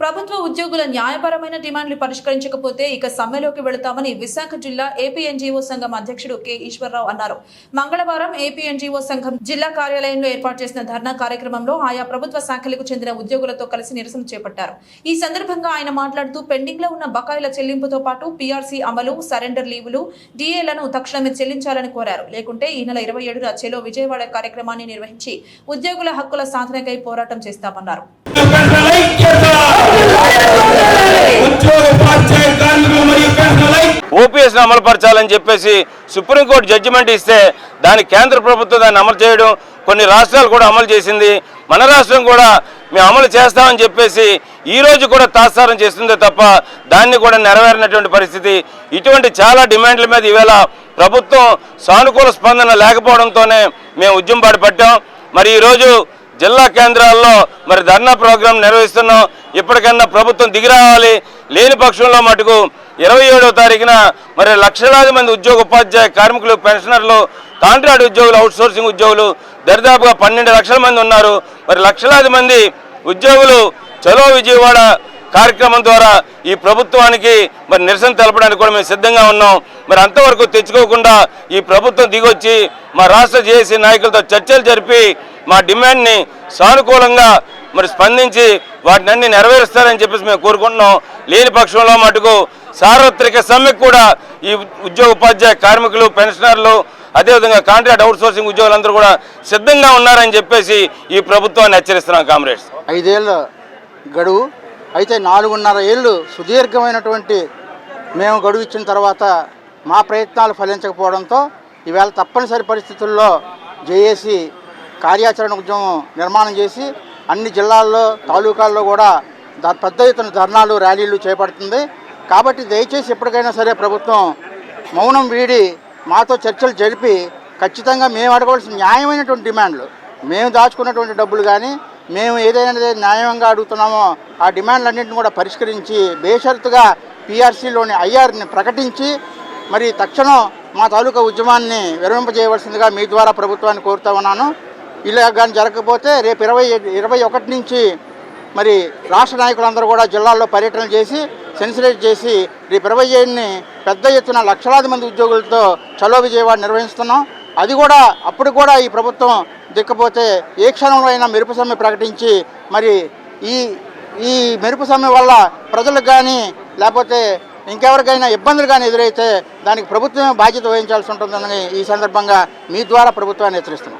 ప్రభుత్వ ఉద్యోగుల న్యాయపరమైన డిమాండ్లు పరిష్కరించకపోతే ఇక సమ్మెలోకి వెళతామని విశాఖ జిల్లా ఏపీ ఎన్జీఓ సంఘం అధ్యక్షుడు కె ఈశ్వరరావు అన్నారు. మంగళవారం ఏపీ ఎన్జీఓ సంఘం జిల్లా కార్యాలయంలో ఏర్పాటు చేసిన ధర్నా కార్యక్రమంలో ఆయా ప్రభుత్వ శాఖలకు చెందిన ఉద్యోగులతో కలిసి నిరసన చేపట్టారు. ఈ సందర్భంగా ఆయన మాట్లాడుతూ పెండింగ్ లో ఉన్న బకాయిల చెల్లింపుతో పాటు పీఆర్సీ అమలు, సరెండర్ లీవులు, డీఏలను తక్షణమే చెల్లించాలని కోరారు. లేకుంటే ఈ నెల 27న చెలో విజయవాడ కార్యక్రమాన్ని నిర్వహించి ఉద్యోగుల హక్కుల సాధనకై పోరాటం చేస్తామన్నారు. ఓపీఎస్ అమలు పరచాలని చెప్పేసి సుప్రీంకోర్టు జడ్జిమెంట్ ఇస్తే దాన్ని కేంద్ర ప్రభుత్వం దాన్ని అమలు చేయడం, కొన్ని రాష్ట్రాలు కూడా అమలు చేసింది. మన రాష్ట్రం కూడా మేము అమలు చేస్తామని చెప్పేసి ఈ రోజు కూడా తాత్సారం చేస్తుందే తప్ప దాన్ని కూడా నెరవేరినటువంటి పరిస్థితి. ఇటువంటి చాలా డిమాండ్ల మీద ఈవేళ ప్రభుత్వం సానుకూల స్పందన లేకపోవడంతోనే మేము ఉద్యమం పట్టాం. మరి ఈరోజు జిల్లా కేంద్రాల్లో మరి ధర్నా ప్రోగ్రాం నిర్వహిస్తున్నాం. ఇప్పటికన్నా ప్రభుత్వం దిగిరావాలి. లేని పక్షంలో మటుకు 27వ తారీఖున మరి లక్షలాది మంది ఉద్యోగ ఉపాధ్యాయ కార్మికులు, పెన్షనర్లు, కాంట్రాక్ట్ ఉద్యోగులు, అవుట్సోర్సింగ్ ఉద్యోగులు దరిదాపుగా 12 లక్షల మంది ఉన్నారు. మరి లక్షలాది మంది ఉద్యోగులు చలో విజయవాడ కార్యక్రమం ద్వారా ఈ ప్రభుత్వానికి మరి నిరసన తెలపడానికి కూడా మేము సిద్ధంగా ఉన్నాం. మరి అంతవరకు తెచ్చుకోకుండా ఈ ప్రభుత్వం దిగొచ్చి మా రాష్ట్ర జేఏసీ నాయకులతో చర్చలు జరిపి మా డిమాండ్ని సానుకూలంగా మరి స్పందించి వాటిని అన్ని నెరవేరుస్తారని చెప్పేసి మేము కోరుకుంటున్నాం. లేని పక్షంలో మటుకు సార్వత్రిక సమ్మెకు కూడా ఈ ఉద్యోగ ఉపాధ్యాయ కార్మికులు, పెన్షనర్లు, అదేవిధంగా కాంట్రాక్ట్ అవుట్సోర్సింగ్ ఉద్యోగులందరూ కూడా సిద్ధంగా ఉన్నారని చెప్పేసి ఈ ప్రభుత్వాన్ని హెచ్చరిస్తున్నాం. కామ్రేడ్స్, 5 ఏళ్ళ గడువు అయితే 4.5 ఏళ్ళు సుదీర్ఘమైనటువంటి మేము గడువు ఇచ్చిన తర్వాత మా ప్రయత్నాలు ఫలించకపోవడంతో ఈవేళ తప్పనిసరి పరిస్థితుల్లో జేఏసీ కార్యాచరణ ఉద్యమం నిర్మాణం చేసి అన్ని జిల్లాల్లో, తాలూకాల్లో కూడా పెద్ద ఎత్తున ధర్నాలు, ర్యాలీలు చేపడుతుంది. కాబట్టి దయచేసి ఎప్పటికైనా సరే ప్రభుత్వం మౌనం వీడి మాతో చర్చలు జరిపి ఖచ్చితంగా మేము అడగవలసిన న్యాయమైనటువంటి డిమాండ్లు, మేము దాచుకున్నటువంటి డబ్బులు కానీ మేము ఏదైనా న్యాయంగా అడుగుతున్నామో ఆ డిమాండ్లన్నింటినీ కూడా పరిష్కరించి బేషరతుగా పీఆర్సీలోని ఐఆర్ని ప్రకటించి మరి తక్షణం మా తాలూకా ఉద్యమాన్ని విరమింపజేయవలసిందిగా మీ ద్వారా ప్రభుత్వాన్ని కోరుతా ఉన్నాను. ఇలా కానీ జరగకపోతే రేపు 21 నుంచి మరి రాష్ట్ర నాయకులందరూ కూడా జిల్లాల్లో పర్యటన చేసి సెన్సిటైజ్ చేసి రేపు 27ని పెద్ద ఎత్తున లక్షలాది మంది ఉద్యోగులతో చలో విజయవాడ నిర్వహిస్తున్నాం. అది కూడా అప్పుడు కూడా ఈ ప్రభుత్వం దిక్కపోతే ఏ క్షణంలో అయినా మెరుపు సమ్మె ప్రకటించి మరి ఈ మెరుపు సమ్మె వల్ల ప్రజలకు కానీ లేకపోతే ఇంకెవరికైనా ఇబ్బందులు కానీ ఎదురైతే దానికి ప్రభుత్వమే బాధ్యత వహించాల్సి ఉంటుందని ఈ సందర్భంగా మీ ద్వారా ప్రభుత్వాన్ని హెచ్చరిస్తున్నాం.